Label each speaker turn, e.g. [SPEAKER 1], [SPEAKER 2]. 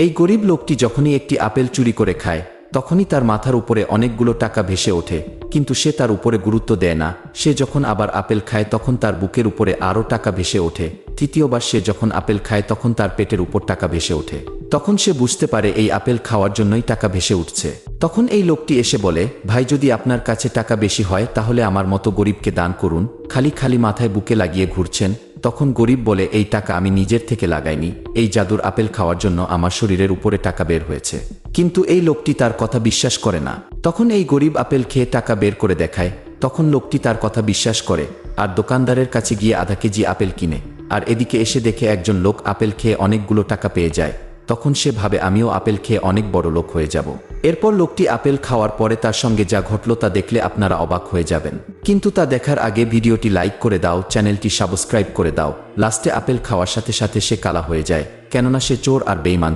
[SPEAKER 1] এই গরিব লোকটি যখনই একটি আপেল চুরি করে খায় তখনই তার মাথার উপরে অনেকগুলো টাকা ভেসে ওঠে, কিন্তু সে তার উপরে গুরুত্ব দেয় না। সে যখন আবার আপেল খায় তখন তার বুকের উপরে আরও টাকা ভেসে ওঠে। তৃতীয়বার সে যখন আপেল খায় তখন তার পেটের উপর টাকা ভেসে ওঠে। তখন সে বুঝতে পারে এই আপেল খাওয়ার জন্যই টাকা ভেসে উঠছে। তখন এই লোকটি এসে বলে, ভাই, যদি আপনার কাছে টাকা বেশি হয় তাহলে আমার মতো গরিবকে দান করুন, খালি খালি মাথায় বুকে লাগিয়ে ঘুরছেন। তখন গরিব বলে, এই টাকা আমি নিজের থেকে লাগাইনি, এই জাদুর আপেল খাওয়ার জন্য আমার শরীরের উপরে টাকা বের হয়েছে। কিন্তু এই লোকটি তার কথা বিশ্বাস করে না। তখন এই গরিব আপেল খেয়ে টাকা বের করে দেখায়। তখন লোকটি তার কথা বিশ্বাস করে আর দোকানদারের কাছে গিয়ে আধা কেজি আপেল কিনে। আর এদিকে এসে দেখে একজন লোক আপেল খেয়ে অনেকগুলো টাকা পেয়ে যায়। তখন সে ভাবে, আমিও আপেল খেয়ে অনেক বড় লোক হয়ে যাব। এরপর লোকটি আপেল খাওয়ার পরে তার সঙ্গে যা ঘটল তা দেখলে আপনারা অবাক হয়ে যাবেন। কিন্তু তা দেখার আগে ভিডিওটি লাইক করে দাও, চ্যানেলটি সাবস্ক্রাইব করে দাও। লাস্টে আপেল খাওয়ার সাথে সাথে সে কালা হয়ে যায়, কেননা সে চোর আর বেঈমান।